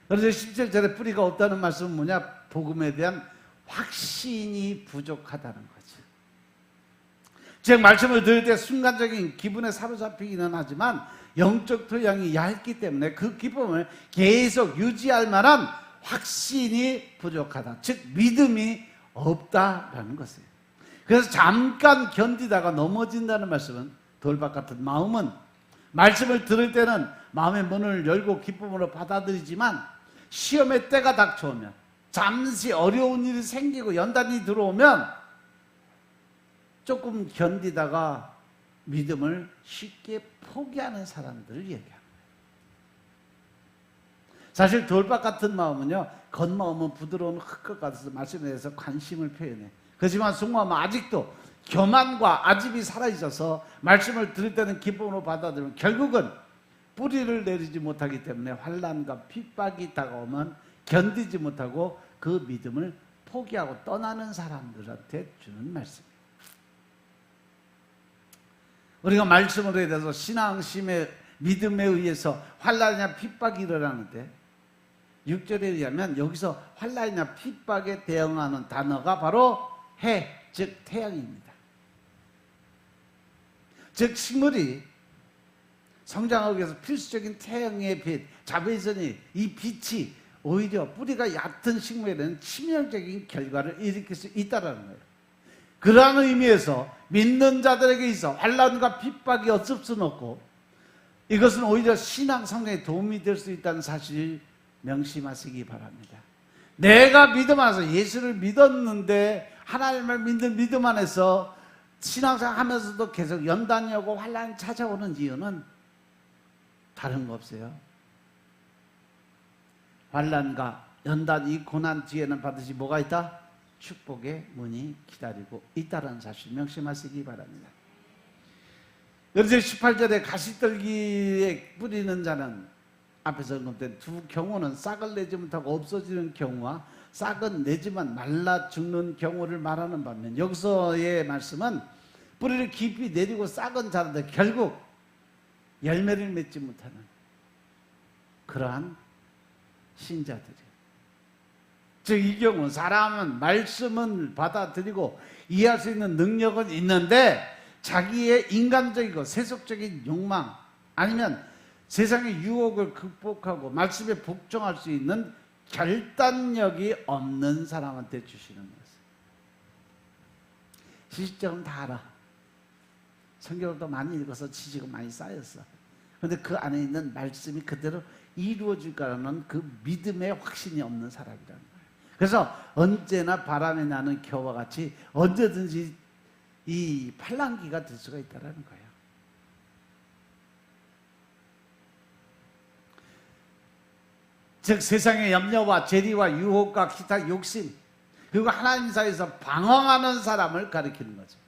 그래서 17절에 뿌리가 없다는 말씀은 뭐냐? 복음에 대한 확신이 부족하다는 거죠. 즉 말씀을 들을 때 순간적인 기분에 사로잡히기는 하지만 영적 토양이 얇기 때문에 그 기쁨을 계속 유지할 만한 확신이 부족하다. 즉 믿음이 없다라는 것이에요. 그래서 잠깐 견디다가 넘어진다는 말씀은 돌박 같은 마음은 말씀을 들을 때는 마음의 문을 열고 기쁨으로 받아들이지만 시험의 때가 닥쳐오면 잠시 어려운 일이 생기고 연단이 들어오면 조금 견디다가 믿음을 쉽게 포기하는 사람들을 얘기합니다. 사실 돌박 같은 마음은요, 겉마음은 부드러운 흙것 같아서 말씀에 대해서 관심을 표현해. 그렇지만 속마음은 아직도 교만과 아집이 살아있어서 말씀을 들을 때는 기쁨으로 받아들이면 결국은 뿌리를 내리지 못하기 때문에 환난과 핍박이 다가오면 견디지 못하고 그 믿음을 포기하고 떠나는 사람들한테 주는 말씀입니다. 우리가 말씀으로 대해서 신앙심의 믿음에 의해서 환난이나 핍박이 일어나는데 6절에 의하면 여기서 환난이나 핍박에 대응하는 단어가 바로 해, 즉 태양입니다. 즉 식물이 성장하기 위해서 필수적인 태양의 빛, 자외선이 이 빛이 오히려 뿌리가 얕은 식물에는 치명적인 결과를 일으킬 수 있다는 거예요. 그러한 의미에서 믿는 자들에게 있어 환난과 핍박이 없을 수는 없고 이것은 오히려 신앙 성장에 도움이 될 수 있다는 사실을 명심하시기 바랍니다. 내가 믿음 안에서 예수를 믿었는데 하나님을 믿는 믿음 안에서 신앙생활 하면서도 계속 연단이 오고 환난이 찾아오는 이유는 다른 거 없어요. 환난과 연단, 이 고난 뒤에는 반드시 뭐가 있다? 축복의 문이 기다리고 있다는 사실 명심하시기 바랍니다. 그래서 18절에 가시떨기에 뿌리는 자는 앞에서 언급된 두 경우는 싹을 내지 못하고 없어지는 경우와 싹은 내지만 말라 죽는 경우를 말하는 반면 여기서의 말씀은 뿌리를 깊이 내리고 싹은 자라는데 결국 열매를 맺지 못하는 그러한 신자들이에요. 즉 이 경우 사람은 말씀을 받아들이고 이해할 수 있는 능력은 있는데 자기의 인간적이고 세속적인 욕망 아니면 세상의 유혹을 극복하고 말씀에 복종할 수 있는 결단력이 없는 사람한테 주시는 것이에요. 지식적으로 다 알아. 성경도 많이 읽어서 지식은 많이 쌓였어. 그런데 그 안에 있는 말씀이 그대로 이루어질 거라는 그 믿음의 확신이 없는 사람이라는 거예요. 그래서 언제나 바람이 나는 겨와 같이 언제든지 이 팔랑귀가 될 수가 있다는 거예요. 즉 세상의 염려와 재리와 유혹과 기타 욕심 그리고 하나님 사이에서 방황하는 사람을 가리키는 거죠.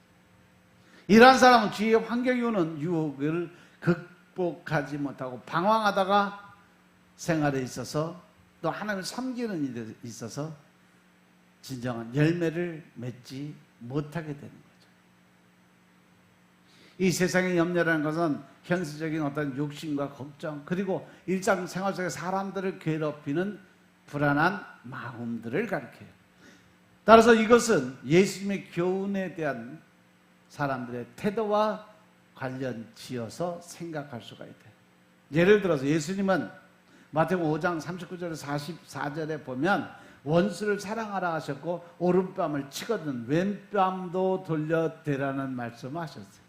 이러한 사람은 주위의 환경이 오는 유혹을 극복하지 못하고 방황하다가 생활에 있어서 또 하나님을 섬기는 일에 있어서 진정한 열매를 맺지 못하게 되는 거죠. 이 세상의 염려라는 것은 현실적인 어떤 욕심과 걱정 그리고 일상생활 속에 사람들을 괴롭히는 불안한 마음들을 가리켜요. 따라서 이것은 예수님의 교훈에 대한 사람들의 태도와 관련 지어서 생각할 수가 있대요. 예를 들어서 예수님은 마태복음 5장 39절 44절에 보면 원수를 사랑하라 하셨고 오른뺨을 치거든 왼뺨도 돌려대라는 말씀을 하셨어요.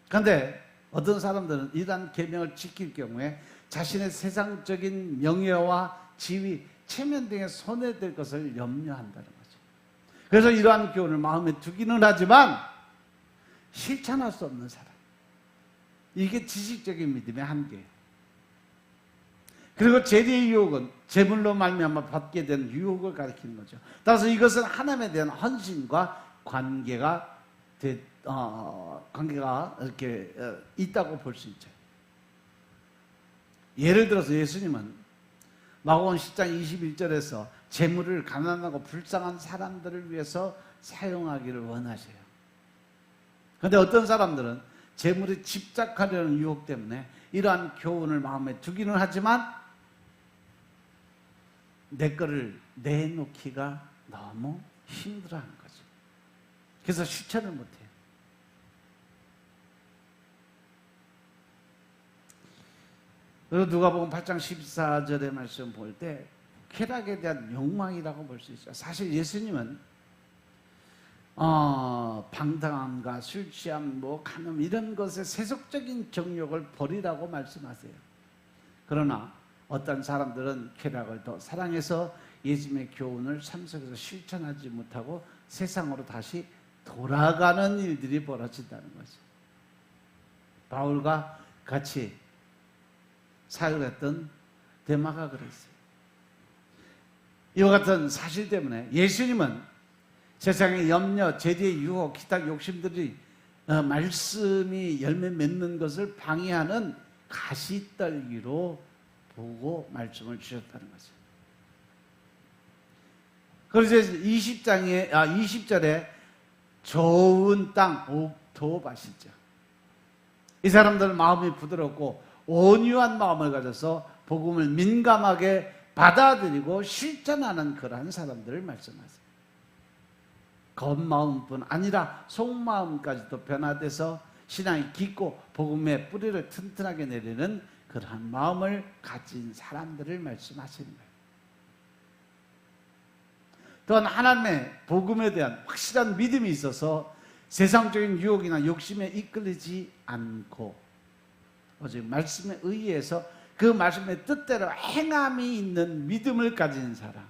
그런데 어떤 사람들은 이러한 계명을 지킬 경우에 자신의 세상적인 명예와 지위, 체면 등에 손해될 것을 염려한다는 거죠. 그래서 이러한 교훈을 마음에 두기는 하지만 실천할 수 없는 사람. 이게 지식적인 믿음의 한계예요. 그리고 재리의 유혹은 재물로 말미암아 받게 된 유혹을 가리키는 거죠. 따라서 이것은 하나님에 대한 헌신과 관계가 이렇게 있다고 볼 수 있죠. 예를 들어서 예수님은 마가복음 10장 21절에서 재물을 가난하고 불쌍한 사람들을 위해서 사용하기를 원하셔요. 그런데 어떤 사람들은 재물에 집착하려는 유혹 때문에 이러한 교훈을 마음에 두기는 하지만 내 거를 내놓기가 너무 힘들어하는 거죠. 그래서 실천을 못해요. 그리고 누가복음 8장 14절의 말씀 볼 때 쾌락에 대한 욕망이라고 볼 수 있어요. 사실 예수님은 방탕함과 술 취함, 간음 이런 것의 세속적인 정욕을 버리라고 말씀하세요. 그러나 어떤 사람들은 쾌락을 더 사랑해서 예수님의 교훈을 삶 속에서 실천하지 못하고 세상으로 다시 돌아가는 일들이 벌어진다는 거죠. 바울과 같이 사역했던 데마가 그랬어요. 이와 같은 사실 때문에 예수님은 세상의 염려, 재리의 유혹, 기타 욕심들이 말씀이 열매 맺는 것을 방해하는 가시떨기로 보고 말씀을 주셨다는 거죠. 그래서 20절에 좋은 땅, 옥토밭이죠. 이 사람들은 마음이 부드럽고 온유한 마음을 가져서 복음을 민감하게 받아들이고 실천하는 그러한 사람들을 말씀하세요. 겉마음뿐 아니라 속마음까지도 변화돼서 신앙이 깊고 복음의 뿌리를 튼튼하게 내리는 그러한 마음을 가진 사람들을 말씀하시는 거예요. 또한 하나님의 복음에 대한 확실한 믿음이 있어서 세상적인 유혹이나 욕심에 이끌리지 않고 오직 말씀에 의해서 그 말씀의 뜻대로 행함이 있는 믿음을 가진 사람,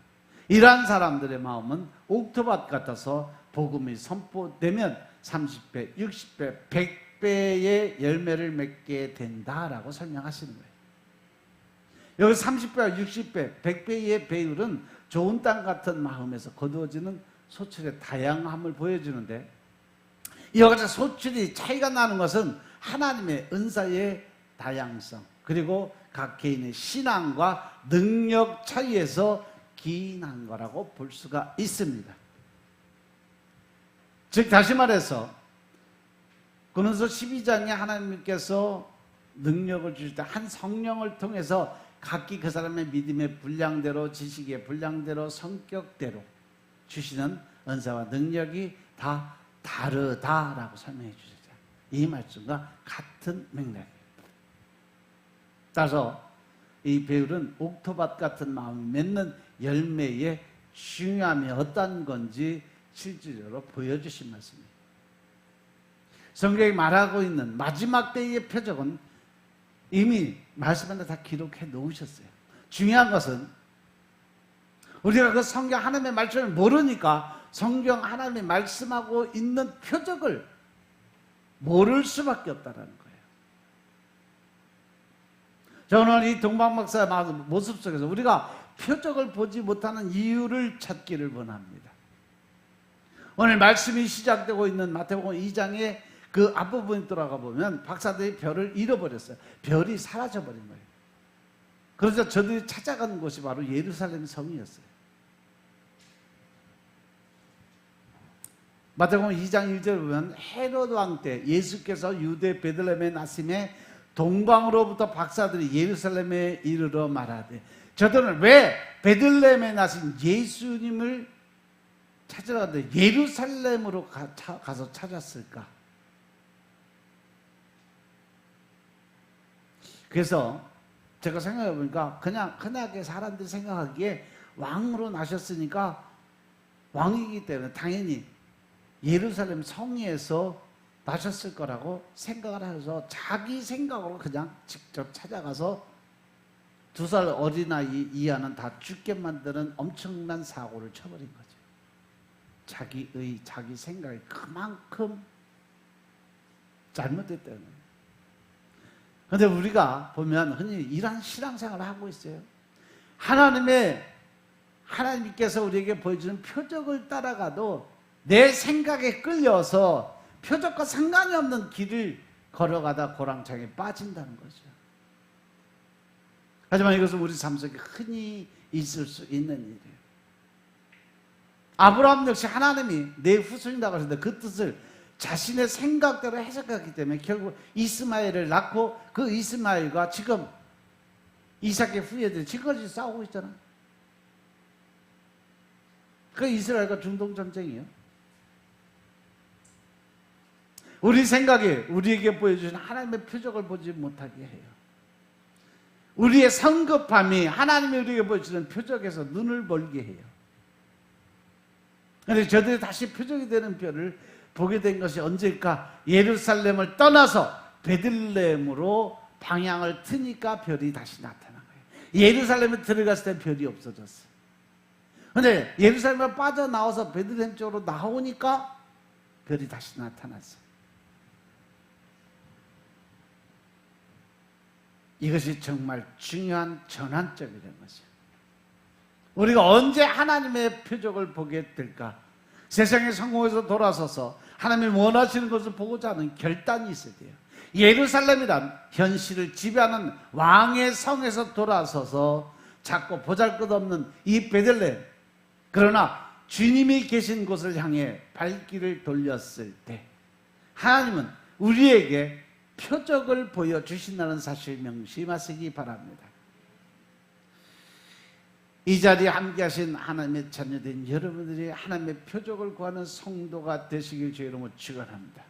이러한 사람들의 마음은 옥토밭 같아서 복음이 선포되면 30배, 60배, 100배의 열매를 맺게 된다라고 설명하시는 거예요. 여기 30배와 60배, 100배의 배율은 좋은 땅 같은 마음에서 거두어지는 소출의 다양함을 보여주는데, 이와 같이 소출이 차이가 나는 것은 하나님의 은사의 다양성, 그리고 각 개인의 신앙과 능력 차이에서 기인한 거라고 볼 수가 있습니다. 즉 다시 말해서 고린도서 12장에 하나님께서 능력을 주실 때 한 성령을 통해서 각기 그 사람의 믿음의 분량대로, 지식의 분량대로, 성격대로 주시는 은사와 능력이 다 다르다라고 설명해 주셨어요. 이 말씀과 같은 맥락이에요. 따라서 이 배울은 옥토밭 같은 마음을 맺는 열매의 중요함이 어떤 건지 실질적으로 보여주신 말씀입니다. 성경이 말하고 있는 마지막 때의 표적은 이미 말씀 안에 다 기록해 놓으셨어요. 중요한 것은 우리가 그 성경 하나님의 말씀을 모르니까 성경 하나님이 말씀하고 있는 표적을 모를 수밖에 없다는 거예요. 저는 이 동방박사 모습 속에서 우리가 표적을 보지 못하는 이유를 찾기를 원합니다. 오늘 말씀이 시작되고 있는 마태복음 2장의 그 앞부분에 돌아가 보면 박사들이 별을 잃어버렸어요. 별이 사라져버린 거예요. 그래서 저들이 찾아가는 곳이 바로 예루살렘 성이었어요. 마태복음 2장 1절에 보면 헤롯 왕 때 예수께서 유대 베들레헴에 나심에 동방으로부터 박사들이 예루살렘에 이르러 말하되, 저들은 왜 베들레헴에 나신 예수님을 찾으러 갔는데 예루살렘으로 가서 찾았을까? 그래서 제가 생각해 보니까 그냥 흔하게 사람들이 생각하기에 왕으로 나셨으니까 왕이기 때문에 당연히 예루살렘 성에서 나셨을 거라고 생각을 해서 자기 생각으로 그냥 직접 찾아가서 2살 어린아이 이하는 다 죽게 만드는 엄청난 사고를 쳐버린 거죠. 자기 생각이 그만큼 잘못됐다는 거예요. 그런데 우리가 보면 흔히 이러한 신앙생활을 하고 있어요. 하나님께서 우리에게 보여주는 표적을 따라가도 내 생각에 끌려서 표적과 상관이 없는 길을 걸어가다 고랑창에 빠진다는 거죠. 하지만 이것은 우리 삶 속에 흔히 있을 수 있는 일이에요. 아브라함 역시 하나님이 내 후손이라고 하셨는데 그 뜻을 자신의 생각대로 해석했기 때문에 결국 이스마엘을 낳고 그 이스마엘과 지금 이삭의 후예들이 지금까지 싸우고 있잖아요. 그 이스라엘과 중동 전쟁이에요. 우리 생각에 우리에게 보여주신 하나님의 표적을 보지 못하게 해요. 우리의 성급함이 하나님이 우리에게 보여주는 표적에서 눈을 멀게 해요. 그런데 저들이 다시 표적이 되는 별을 보게 된 것이 언제일까? 예루살렘을 떠나서 베들레헴으로 방향을 트니까 별이 다시 나타난 거예요. 예루살렘에 들어갔을 때 별이 없어졌어요. 그런데 예루살렘을 빠져나와서 베들레헴 쪽으로 나오니까 별이 다시 나타났어요. 이것이 정말 중요한 전환점이라는 것이죠. 우리가 언제 하나님의 표적을 보게 될까? 세상의 성공에서 돌아서서 하나님이 원하시는 것을 보고자 하는 결단이 있어야 돼요. 예루살렘이란 현실을 지배하는 왕의 성에서 돌아서서 자꾸 보잘것없는 이 베들레헴, 그러나 주님이 계신 곳을 향해 발길을 돌렸을 때 하나님은 우리에게 표적을 보여주신다는 사실 명심하시기 바랍니다. 이 자리에 함께 하신 하나님의 자녀된 여러분들이 하나님의 표적을 구하는 성도가 되시길 주의 이름으로 축원합니다.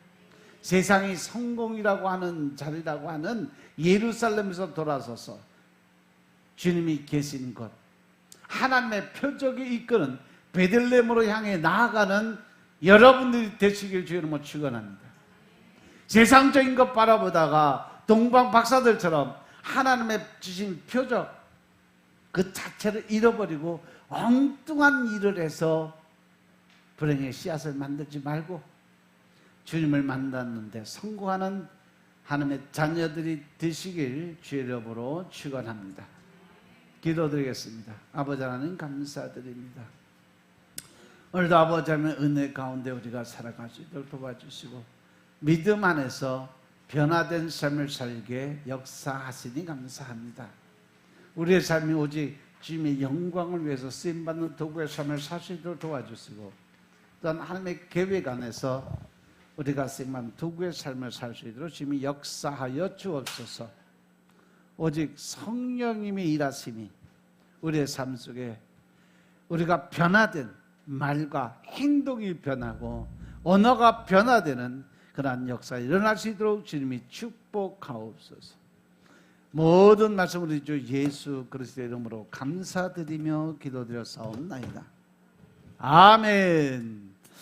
세상이 성공이라고 하는 자리라고 하는 예루살렘에서 돌아서서 주님이 계신 곳, 하나님의 표적이 이끄는 베들레헴으로 향해 나아가는 여러분들이 되시길 주의 이름으로 축원합니다. 세상적인 것 바라보다가 동방 박사들처럼 하나님의 주신 표적 그 자체를 잃어버리고 엉뚱한 일을 해서 불행의 씨앗을 만들지 말고 주님을 만났는데 성공하는 하나님의 자녀들이 되시길 주의 이름으로 축원합니다. 기도드리겠습니다. 아버지 하나님 감사드립니다. 오늘도 아버지 하나님의 은혜 가운데 우리가 살아갈 수 있도록 도와주시고 믿음 안에서 변화된 삶을 살게 역사하시니 감사합니다. 우리의 삶이 오직 주님의 영광을 위해서 쓰임받는 도구의 삶을 살 수 있도록 도와주시고 또한 하나님의 계획 안에서 우리가 쓰임만 두구의 삶을 살 수 있도록 주님이 역사하여 주옵소서. 오직 성령님이 일하시니 우리의 삶 속에 우리가 변화된 말과 행동이 변하고 언어가 변화되는 그러한 역사가 일어날 수 있도록 주님이 축복하옵소서. 모든 말씀 우리 주 예수 그리스도의 이름으로 감사드리며 기도드렸사옵나이다. 아멘.